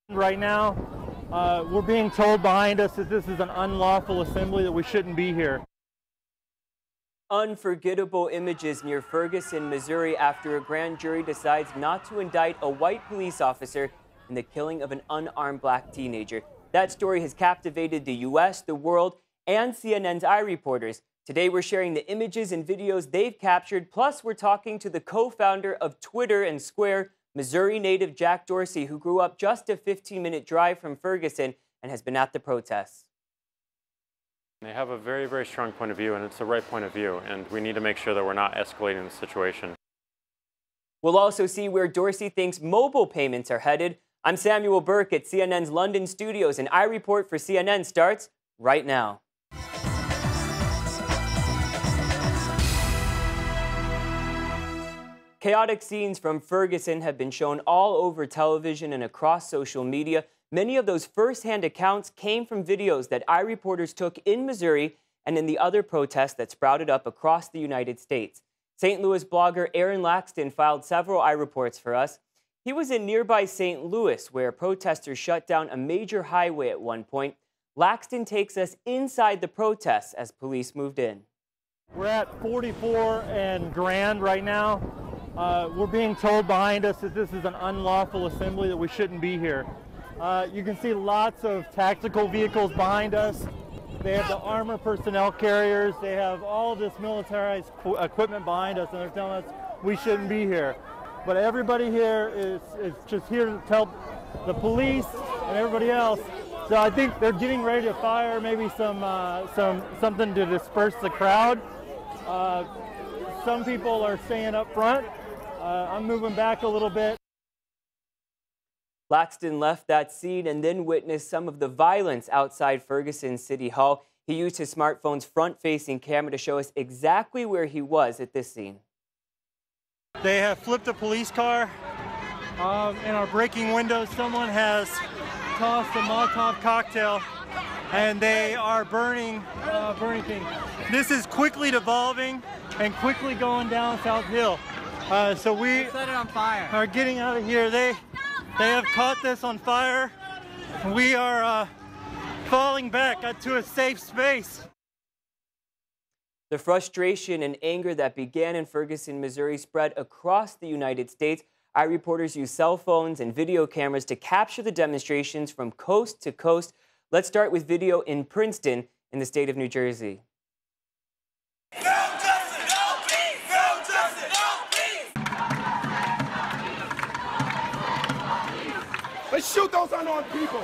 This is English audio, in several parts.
Right now, we're being told behind us that this is an unlawful assembly, that we shouldn't be here. Unforgettable images near Ferguson, Missouri, after a grand jury decides not to indict a white police officer in the killing of an unarmed black teenager. That story has captivated the U.S., the world, and CNN's iReporters. Today, we're sharing the images and videos they've captured, plus we're talking to the co-founder of Twitter and Square, Missouri native Jack Dorsey, who grew up just a 15-minute drive from Ferguson and has been at the protests. They have a very, very strong point of view, and it's the right point of view, and we need to make sure that we're not escalating the situation. We'll also see where Dorsey thinks mobile payments are headed. I'm Samuel Burke at CNN's London studios, and iReport for CNN starts right now. Chaotic scenes from Ferguson have been shown all over television and across social media. Many of those first-hand accounts came from videos that iReporters took in Missouri and in the other protests that sprouted up across the United States. St. Louis blogger Aaron Laxton filed several iReports for us. He was in nearby St. Louis, where protesters shut down a major highway at one point. Laxton takes us inside the protests as police moved in. We're at 44 and Grand right now. We're being told behind us that this is an unlawful assembly, that we shouldn't be here. You can see lots of tactical vehicles behind us. They have the armor personnel carriers. They have all of this militarized equipment behind us, and they're telling us we shouldn't be here. But everybody here is just here to tell the police and everybody else. So I think they're getting ready to fire maybe something to disperse the crowd. Some people are staying up front. I'm moving back a little bit. Laxton left that scene and then witnessed some of the violence outside Ferguson City Hall. He used his smartphone's front-facing camera to show us exactly where he was at this scene. They have flipped a police car and are breaking windows. Someone has tossed a Molotov cocktail and they are burning things. This is quickly devolving and quickly going down South Hill. So we set it on fire. Are getting out of here. They have caught this on fire. We are falling back to a safe space. The frustration and anger that began in Ferguson, Missouri spread across the United States. iReporters used cell phones and video cameras to capture the demonstrations from coast to coast. Let's start with video in Princeton in the state of New Jersey. Let's shoot those unarmed people.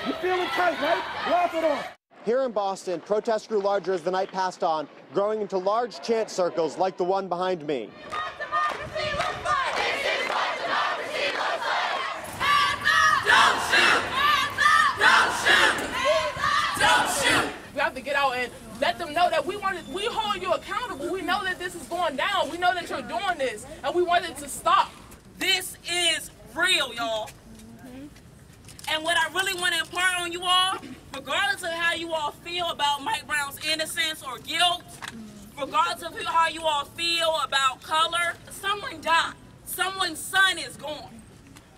You feeling tight, right? Laugh it off. Here in Boston, protests grew larger as the night passed on, growing into large chant circles like the one behind me. We have to get out and let them know that we hold you accountable. We know that this is going down. We know that you're doing this, and we want it to stop. This is real, y'all. And what I really want to impart on you all, regardless of how you all feel about Mike Brown's innocence or guilt, regardless of how you all feel about color, someone died. Someone's son is gone.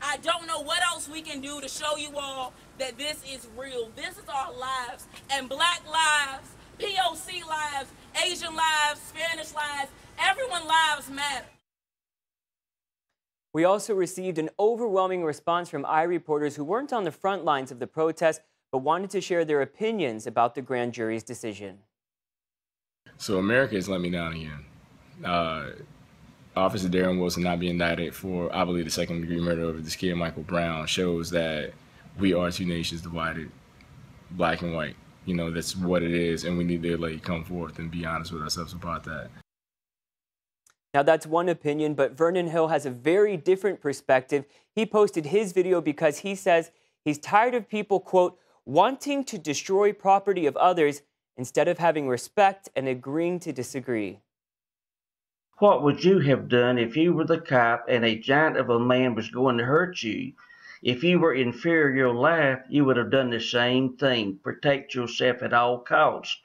I don't know what else we can do to show you all that this is real. This is our lives, and black lives, POC lives, Asian lives, Spanish lives, everyone's lives matter. We also received an overwhelming response from iReporters who weren't on the front lines of the protest, but wanted to share their opinions about the grand jury's decision. So America has let me down again. Officer Darren Wilson not being indicted for, I believe, the second-degree murder of this kid, Michael Brown, shows that we are two nations divided, black and white. You know, that's what it is, and we need to come forth and be honest with ourselves about that. Now, that's one opinion, but Vernon Hill has a very different perspective. He posted his video because he says he's tired of people, quote, wanting to destroy property of others instead of having respect and agreeing to disagree. What would you have done if you were the cop and a giant of a man was going to hurt you? If you were in fear of your life, you would have done the same thing. Protect yourself at all costs.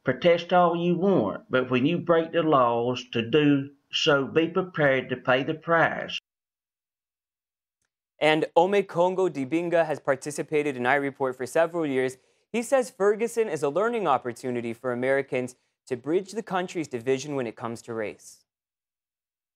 Protest all you want, but when you break the laws to do so, be prepared to pay the price. And Ome Kongo Dibinga has participated in iReport for several years. He says Ferguson is a learning opportunity for Americans to bridge the country's division when it comes to race.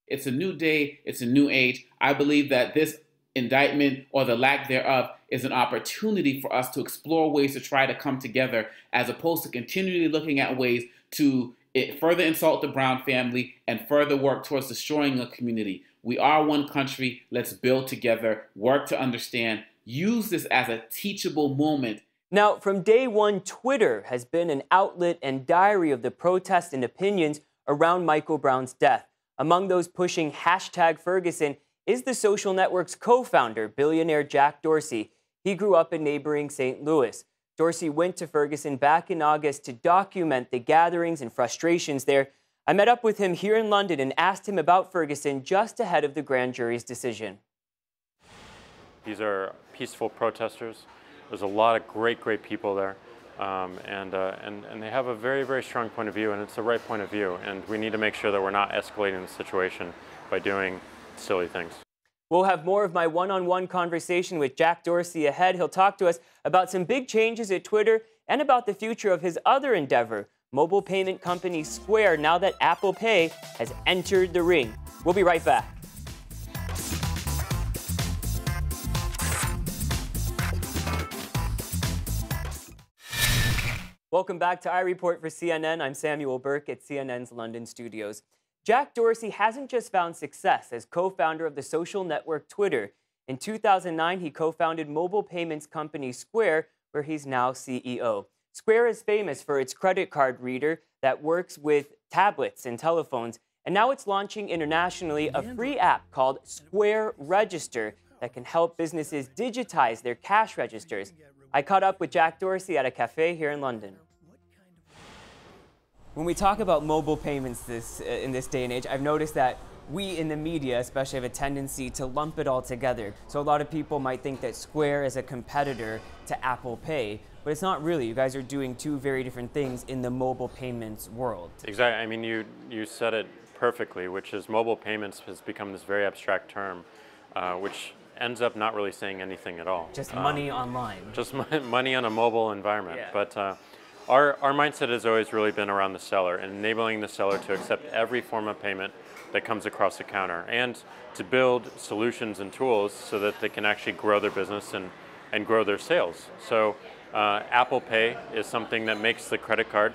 It's a new day. It's a new age. I believe that this indictment, or the lack thereof, is an opportunity for us to explore ways to try to come together, as opposed to continually looking at ways to further insult the Brown family and further work towards destroying a community. We are one country. Let's build together, work to understand, use this as a teachable moment. Now, from day one, Twitter has been an outlet and diary of the protests and opinions around Michael Brown's death. Among those pushing #Ferguson is the social network's co-founder, billionaire Jack Dorsey. He grew up in neighboring St. Louis. Dorsey went to Ferguson back in August to document the gatherings and frustrations there. I met up with him here in London and asked him about Ferguson just ahead of the grand jury's decision. These are peaceful protesters. There's a lot of great people there, and they have a very strong point of view, and it's the right point of view. And we need to make sure that we're not escalating the situation by doing silly things. We'll have more of my one-on-one conversation with Jack Dorsey ahead. He'll talk to us about some big changes at Twitter and about the future of his other endeavor, mobile payment company Square, now that Apple Pay has entered the ring. We'll be right back. Welcome back to iReport for CNN. I'm Samuel Burke at CNN's London studios. Jack Dorsey hasn't just found success as co-founder of the social network Twitter. In 2009, he co-founded mobile payments company Square, where he's now CEO. Square is famous for its credit card reader that works with tablets and telephones, and now it's launching internationally a free app called Square Register that can help businesses digitize their cash registers. I caught up with Jack Dorsey at a cafe here in London. When we talk about mobile payments in this day and age, I've noticed that we in the media especially have a tendency to lump it all together. So a lot of people might think that Square is a competitor to Apple Pay, but it's not really. You guys are doing two very different things in the mobile payments world. Exactly. I mean, you said it perfectly, which is mobile payments has become this very abstract term, which ends up not really saying anything at all. Just money online. Just money on a mobile environment. Yeah. But our mindset has always really been around the seller and enabling the seller to accept every form of payment that comes across the counter, and to build solutions and tools so that they can actually grow their business and grow their sales. So Apple Pay is something that makes the credit card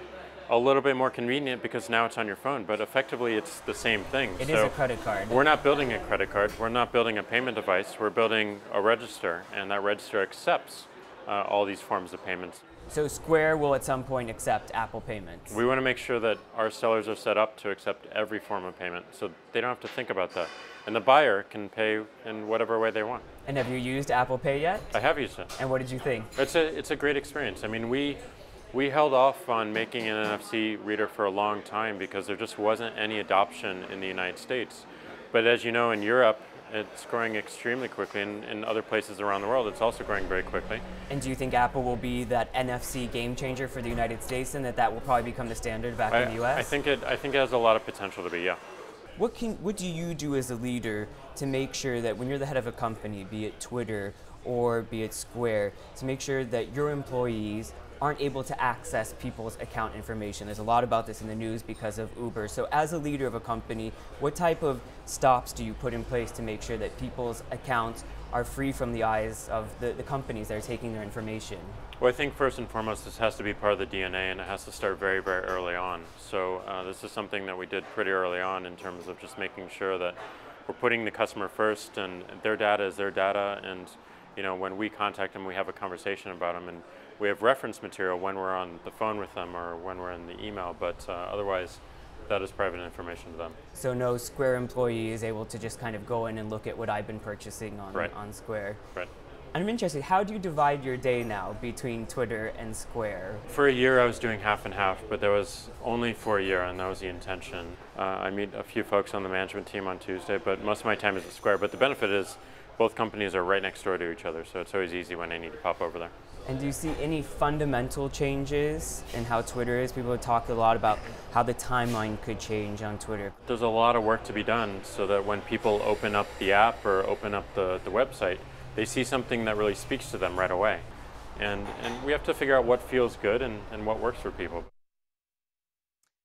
a little bit more convenient because now it's on your phone, but effectively it's the same thing. It is a credit card. We're not building a credit card, we're not building a payment device, we're building a register, and that register accepts all these forms of payments. So Square will at some point accept Apple payments. We want to make sure that our sellers are set up to accept every form of payment, so they don't have to think about that. And the buyer can pay in whatever way they want. And have you used Apple Pay yet? I have used it. And what did you think? It's a great experience. I mean, we held off on making an NFC reader for a long time because there just wasn't any adoption in the United States. But as you know, in Europe, it's growing extremely quickly, and in other places around the world, it's also growing very quickly. And do you think Apple will be that NFC game changer for the United States, and that will probably become the standard back in the US? I think it has a lot of potential to be, yeah. What do you do as a leader to make sure that when you're the head of a company, be it Twitter or be it Square, to make sure that your employees aren't able to access people's account information? There's a lot about this in the news because of Uber. So as a leader of a company, what type of stops do you put in place to make sure that people's accounts are free from the eyes of the companies that are taking their information? Well, I think first and foremost, this has to be part of the DNA, and it has to start very early on. So this is something that we did pretty early on in terms of just making sure that we're putting the customer first, and their data is their data, and when we contact them, we have a conversation about them, and we have reference material when we're on the phone with them or when we're in the email, but otherwise that is private information to them. So no Square employee is able to just kind of go in and look at what I've been purchasing on Square. Right. I'm interested, how do you divide your day now between Twitter and Square? For a year I was doing half and half, but that was only for a year, and that was the intention. I meet a few folks on the management team on Tuesday, but most of my time is at Square. But the benefit is both companies are right next door to each other, so it's always easy when I need to pop over there. And do you see any fundamental changes in how Twitter is? People talk a lot about how the timeline could change on Twitter. There's a lot of work to be done so that when people open up the app or open up the website, they see something that really speaks to them right away. And we have to figure out what feels good and what works for people.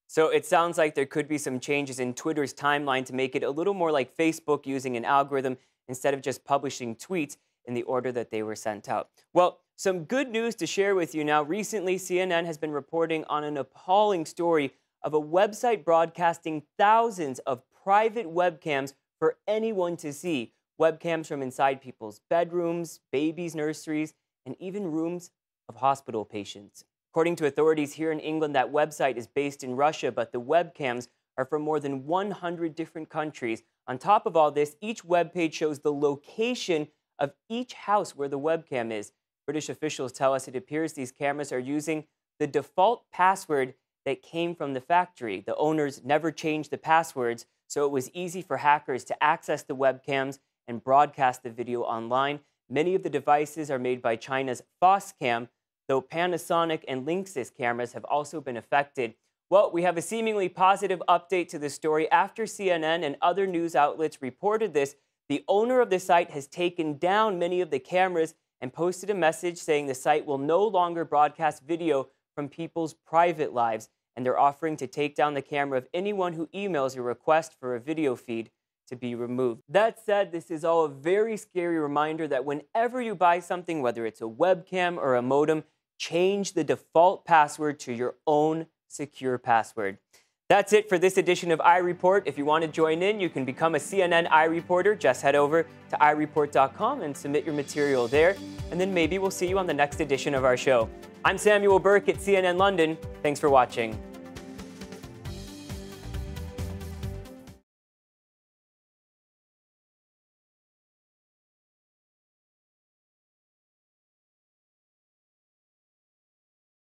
So it sounds like there could be some changes in Twitter's timeline to make it a little more like Facebook, using an algorithm instead of just publishing tweets in the order that they were sent out. Well, some good news to share with you now. Recently, CNN has been reporting on an appalling story of a website broadcasting thousands of private webcams for anyone to see. Webcams from inside people's bedrooms, babies' nurseries, and even rooms of hospital patients. According to authorities here in England, that website is based in Russia, but the webcams are from more than 100 different countries. On top of all this, each webpage shows the location of each house where the webcam is. British officials tell us it appears these cameras are using the default password that came from the factory. The owners never changed the passwords, so it was easy for hackers to access the webcams and broadcast the video online. Many of the devices are made by China's Foxcam, though Panasonic and Linksys cameras have also been affected. Well, we have a seemingly positive update to this story. After CNN and other news outlets reported this, the owner of the site has taken down many of the cameras and posted a message saying the site will no longer broadcast video from people's private lives, and they're offering to take down the camera of anyone who emails a request for a video feed to be removed. That said, this is all a very scary reminder that whenever you buy something, whether it's a webcam or a modem, change the default password to your own secure password. That's it for this edition of iReport. If you want to join in, you can become a CNN iReporter. Just head over to iReport.com and submit your material there, and then maybe we'll see you on the next edition of our show. I'm Samuel Burke at CNN London. Thanks for watching.